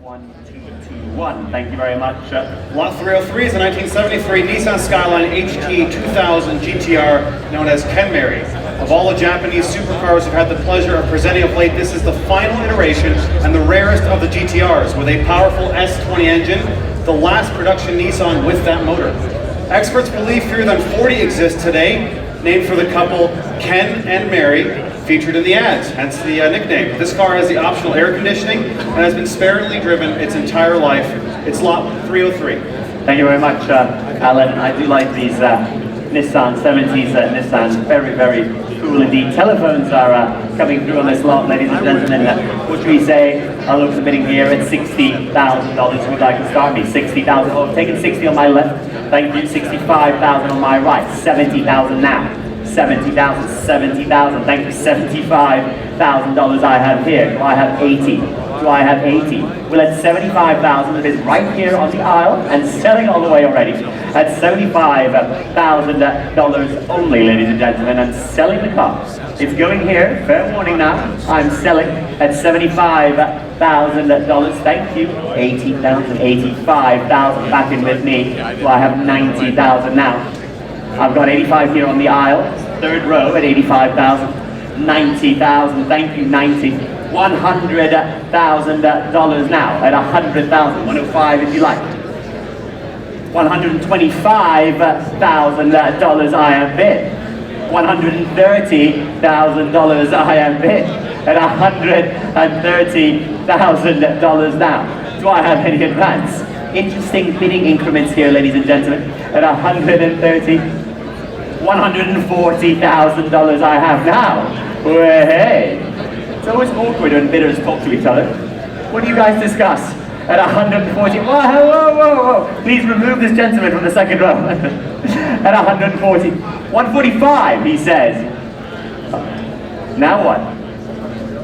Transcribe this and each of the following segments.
1, 2, 2, 1. Thank you very much. Lot 303 is a 1973 Nissan Skyline HT 2000 GT-R known as Kenmeri. Of all the Japanese supercars I've had the pleasure of presenting of late, this is the final iteration and the rarest of the GT-Rs with a powerful S20 engine, the last production Nissan with that motor. Experts believe fewer than 40 exist today, named for the couple Ken and Mary, featured in the ads, hence the nickname. This car has the optional air conditioning and has been sparingly driven its entire life. It's lot 303. Thank you very much, Alan. I do like these Nissan 70s, Nissan, very, very cool indeed. Telephones are coming through on this lot, ladies and gentlemen. What should we say? I'll look at the bidding here at $60,000. Who'd like to start me? 60,000. Oh, I've taken 60 on my left. Thank you. 65,000 on my right. 70,000 now. 70,000, 70,000, thank you. $75,000 I have here. Do I have 80? Do I have 80? Well, at 75,000, it is right here on the aisle and selling all the way already. At $75,000 only, ladies and gentlemen, and selling the car. It's going here, fair warning now, I'm selling at $75,000. Thank you. 80,000, 85,000 back in with me. Do I have 90,000 now? I've got 85 here on the aisle, third row at 85,000, 90,000, thank you, 90, $100,000 now at 100,000, 105 if you like. $125,000 I have bid. $130,000 I have bid at $130,000 now. Do I have any advance? Interesting bidding increments here, ladies and gentlemen. At $140,000 I have now. Well, hey, it's always awkward when bidders talk to each other. What do you guys discuss? At 140, whoa, whoa, whoa, whoa. Please remove this gentleman from the second row. At 140, 145, he says. Now what?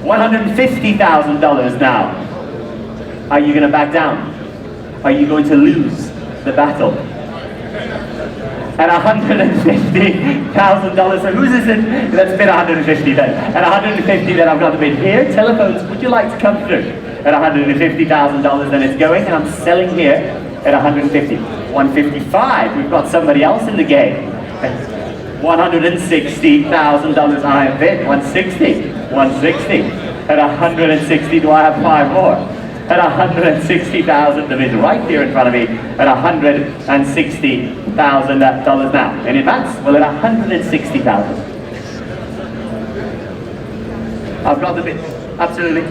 $150,000 now. Are you going to back down? Are you going to lose the battle? At $150,000, so who's this in? Let's bid 150 then. At 150 then I've got the bid here. Telephones, would you like to come through? At $150,000 then it's going, and I'm selling here at 150. 155, we've got somebody else in the game. $160,000 I have bid. 160, 160. At 160, do I have 5 more? At 160,000, the bid right here in front of me, at $160,000 now. In advance, well, at 160,000. I've got the bid, absolutely.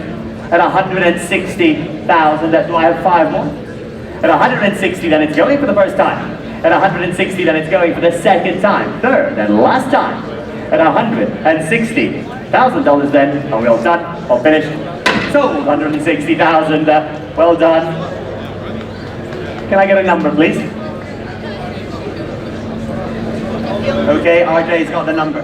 At 160,000, do I have 5 more? At 160, then it's going for the first time. At 160, then it's going for the second time, third and last time. At $160,000 then, are we all done? All finished? Sold, 160,000, well done. Can I get a number, please? Okay, RJ's got the number.